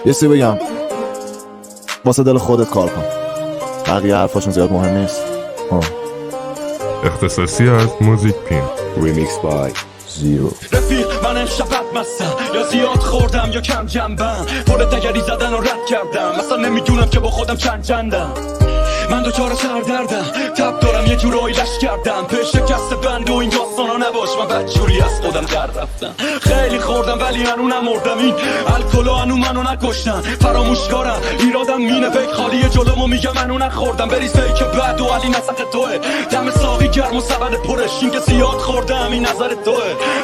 یه سی بگم واسه دل خودت کار کن، بقیه حرفاشون زیاد مهم نیست. اختصاصی از موزیک پین. ریمیکس بای زیرو. رفیق من امشب بدمستم، یا زیاد خوردم یا کم جنبم، پر دگری زدن و رد کردم، اصلا نمیدونم که با خودم چندم. من دوچار سردردم، تب دارم یه جورایی لش کردم، به شکست بند و این داستانا نباش، من بدجوری از خودم در رفتم. خیلی خوردم ولی هنو نمردم، این الکلو هنو منو نکشتن، فراموشکارم ایرادم مینه فکر خالی جلومو میگم منو نخوردم، بریز فیک بعد و علی نسق توه، دم ساقی گرم و سبد پرش، این که زیاد خوردم این نظر توه،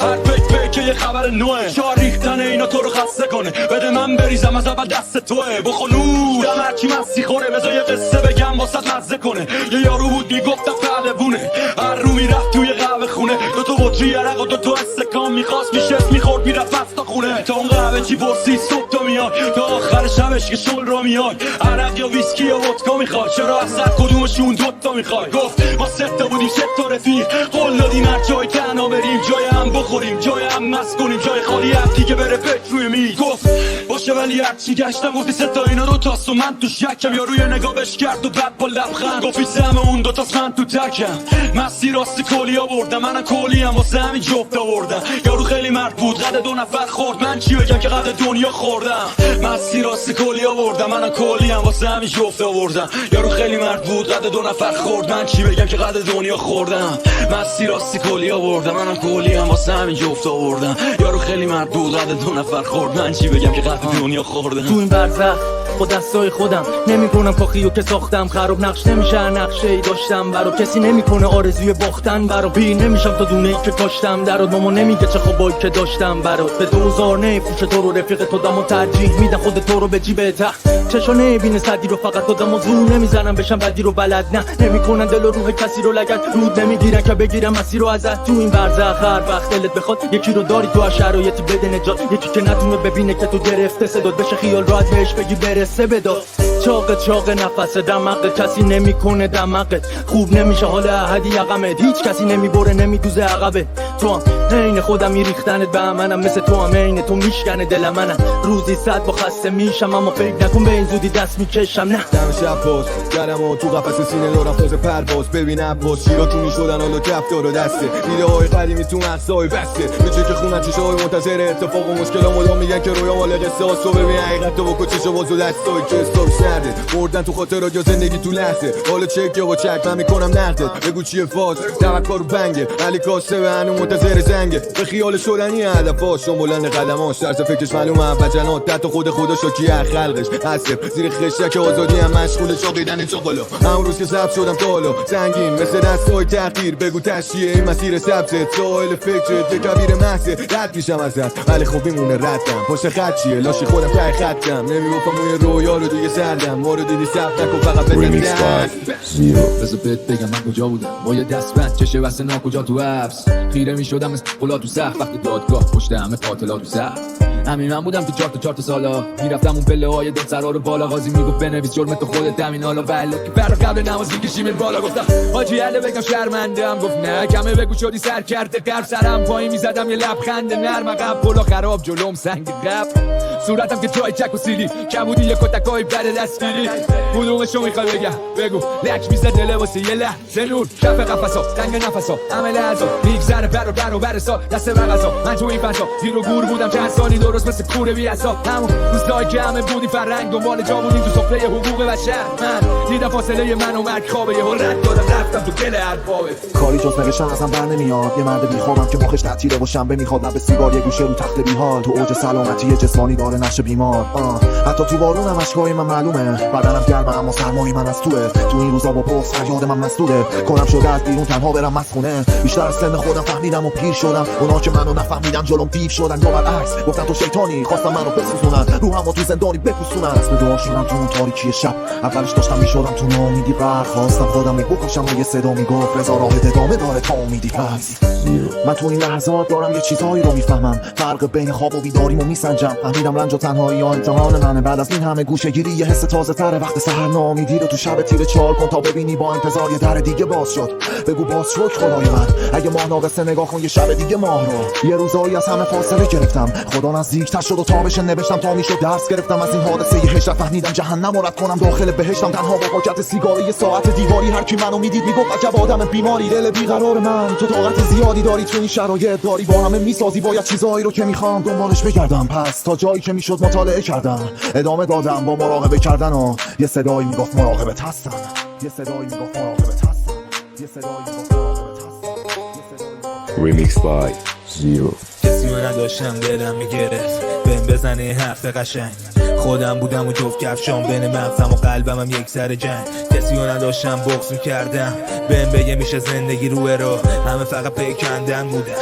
هر فکر یه خبر نوه، شار ریختن اینا تو رو خسته کنه، بده من بریزم از اول دست توه، بخلوش دم هرکی مستی خوره، بذار یه قصه بگم واسط مزه کنه. یه یارو بود میگفتم پهلوونه، هر رو میرفت توی قهوه خونه، دوتا بطری عرق و دوتا استکان میخواست میشست میخورد میرفت از تا خونه، تا اون قهوه چی پرسید صبح تا میاد، تا آخر شبش که شل رو میاد، عرق یا ویسکی یا ودکا میخواد، چرا از هر کدومشون دوتا میخواد، گفت ما سه تا بودیم سه تا رفیق، قول دادیم هر جای تنها بریم، جای هم بخوریم جای هم مست کنیم، جای خالی هفتی که بره فکر روی می، گفت باشه ولی هرچی گشتم گفتی سه تا اینا رو تاست و من توش یکم، یا روی نگاهش کرد و بعد با لبخند گفت زم اون دوتاست من تو تکم، مستی راستی کلی آوردم، منم کلی هم واسه همین جفت آوردم، یارو خیلی مرد بود قد دو نفر خورد، من چی بگم که قد دنیا خوردم، مستی راستی کلی آوردم، منم کلی هم واسه همین جفت آوردم، یارو خیلی مرد بود قد دو نفر خورد، من چی بگم که قد دنیا خوردم، مستی راستی کلی آوردم، منم کلی هم واسه همین جفت آوردم، یارو خیلی مرد بود قد دو نفر خورد، من چی بگم که قد دنیا خوردم. تو این برزخ با دستای خودم نمیکنم کاخیو که ساختم، خراب نقش نمیشه نقشه ای داشتم برا کسی، نمیکنه آرزوی باختن برا بی نمیشم تا دونه ای که کاشتم درات، ماما نمیگه چه خوابایی که داشتم برات، به دوزار نمیفروش تو رو رفیق تو دمو ترجیح میدن خود تو رو به جیبته، چشا نمیبینه صدی رو فقط خودم و زور نمیزنم بشم بدی رو بلد، نه نمیکنن دل و روح کسی رو لگد، رود نمیگیرن که بگیرم مسیر رو ازت، تو این برزخ هر وقت دلت بخواد یکی رو داری تو شرایطی بده نجات، یکی که نتونه ببینه که تو گرفته صدات بشه خیال راحت بهش بگی برسه بداد، چاق نفس دماغت کسی نمیکنه دماغت، خوب نمیشه حال احدی یقمت، هیچ کسی نمیبره نمیدوزه عقبه، تو هم عین خودم میریختنت به منم، مثل تو هم عین تو میشکنه دل منم، روزی صد با خسته میشم اما فکر نکن به این زودی دست میکشم، نه دم شب پاس گرمو تو قفس سینه دارم تازه پرواز، ببین عباس شیرا چونی شدن حالا کفتار و دسته، ایده های قدیمی تو مغزای بسته، به که خونن چشای منتظر اتفاق و مشکل مدام میگن که رویا مال قصه هاست، و ببین حقیقت تو بکن چشا باز و دستای که استار سرده، بردن تو خاطرات یا زندگی تو لحظه، حالا چک یا با چک من میکنم نقدت، بگو چیه فاز توکل رو بنگه، علی کاسه به هنو منتظر زنگه، به خیال شدنی هدفاش و بلند قدماش، طرز فکرش معلومه اول جنات، حتی خدا شاکی هر خلقش هست، زیر خشک آزادی هم مشغول چاقیدن تو بالا، همون روز که ثبت شدم تا حالا سنگین مثل دستای تحقیر، بگو تشیه این مسیر سبزت، سائل فکرت یه کبیر محصه، رد میشم ازت ولی خب میمونه ردم، پشت خط چیه لاشی خودم ته خطم، نمیگفتم روی رویا رو دیگه سردم، ما رو دیدی ثبت نکن فقط بزن زیرو. بذار بهت بگم من کجا بودم با یه دست بند چشه واسه کجا تو حبس، خیره میشدم مثل قلا تو سقف، وقتی دادگاه پشت همه قاتلا تو سقف، همین من بودم تو چهار تا سالا، میرفتم اون پله های دو سرا رو بالا، قاضی میگفت بنویس جرمت تو خودت همین حالا، ولی که برا قبل نماز میکشیم بالا، گفتم حاجی علی بگم شرمندم، گفت نه کمه بگو شدی سر کرده قرب، سرم پایین میزدم یه لبخند نرم عقب، پلا خراب جلوم سنگ قب، صورتم که جای چک و سیلی، کمودی یه کتکای بر دستگیری، کدومشو میخوای بگم بگو، لک میزد دل واسه یه لحظه نور، کف قفسا تنگ نفسا عمل ازا میگذره بر سا دست بغزا، من تو این فضا زیر و گور بودم چند سالی درست مثل کوره بی اسا، همون روزایی که همه بودی فرنگ دنبال جا بودیم تو سفره حقوق بشر، من دیدم فاصله من و مرگ خوابه، یه رد دادم رفتم تو دل اربابه، کاری جز نوشتن ازم بر نمیاد، یه مرد بیخوابم که مخش تعطیله و شنبه میخواد لب سیگار، یه گوشه رو تخت بیحال، تو اوج سلامتی جسمانی داره نقش بیمار، حتی تو بارونم اشکای من معلومه، بدنم گرمه اما سرمایی من از توه، تو این روزا با پست فریاد من مسئوله، کنم شده از بیرون تنها برم مسخونه، بیشتر از سن خودم فهمیدم و پیر شدم، اونا که منو نفهمیدن جلوم دیو شدن، یا برعکس گفتن تو شیطانی، خواستم منو بسوزونن، روحمو تو زندانی بپوسونن، از به دعا شدم تو اون تاریکی شب، اولش داشتم میشدم تو نامیدی، برخواستم خودم بکشم و یه صدا میگفت رضا راه ادامه داره تا امیدی پس. من تو این لحظات دارم یه چیزهایی رو میفهمم، فرق بین خواب و بیداریمو میسنجم. فهمیدم رنج و تنهایی ها امتحان منه، بعد از این همه گوشه گیری یه حس تازه تره. وقت سحر ناامیدی رو تو شب تیره چال کن تا ببینی با انتظار یه در دیگه باز شد. بگو باز شد خدای من، اگه ماه ناقصه نگاه کن یه شب دیگه ماه رو. یه روزایی از همه فاصله گرفتم، خدا نزدیک‌تر شد و تابش نوشتم تا میشد درس گرفتم از این حادثه هجرت. فهمیدم جهنم رو رد کنم داخل بهشتم، تنها با پاکت سیگار یه ساعت دیواری. هر کی منو میدید میگفت عجب آدم بیماری، دل بیقرار من تو طاقت زیادی داری، تو این شرایط داری با همه میسازی. باید چیزایی رو که میخوام دنبالش بگردم، پس تا جایی که میشد مطالعه کردم، ادامه دادم با مراقبه کردن و یه صدایی میگفت مراقبت هستم، یه صدایی میگفت مراقبت هستم، یه صدایی میگفت مراقبت هستم. Remixed by Zero. کسی رو نداشتم دلم میگرفت بهم بزنه حرف قشنگ، خودم بودم و جفت کفشام بین مغزم و قلبم هم یک سر جنگ. کسی رو نداشتم بغض میکردم بهم بگه میشه زندگی روه رو، همه فقط پیکندن بودن.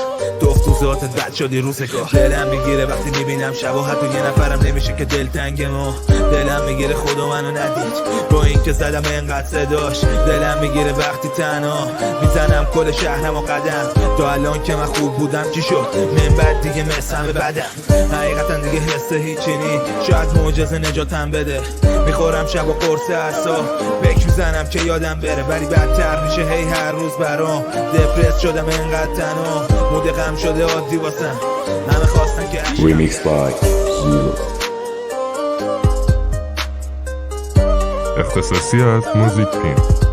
دفت تو ذاتت بد شدی رو سکا، دلم میگیره وقتی میبینم شبا حتی یه نفرم نمیشه که دلتنگمو. دلم میگیره خدا منو ندید با این که زدم انقدر صداش، دلم میگیره وقتی تنها میزنم کل شهرم و قدم. تا الان که من خوب بودم چی شد؟ من بعد دیگه مثل همه بدم، حقیقتا دیگه حس هیچی نی، شاید معجزه نجاتم بده. میخورم شب و قرص عصا، فکر میزنم که یادم بره ولی بدتر میشه هی هر روز برام. دپرس شدم انقدر تنها، مود غم شده عادی واسم، همه خواستن که Remixed by Zero. اختصاصی از موزیک تیم.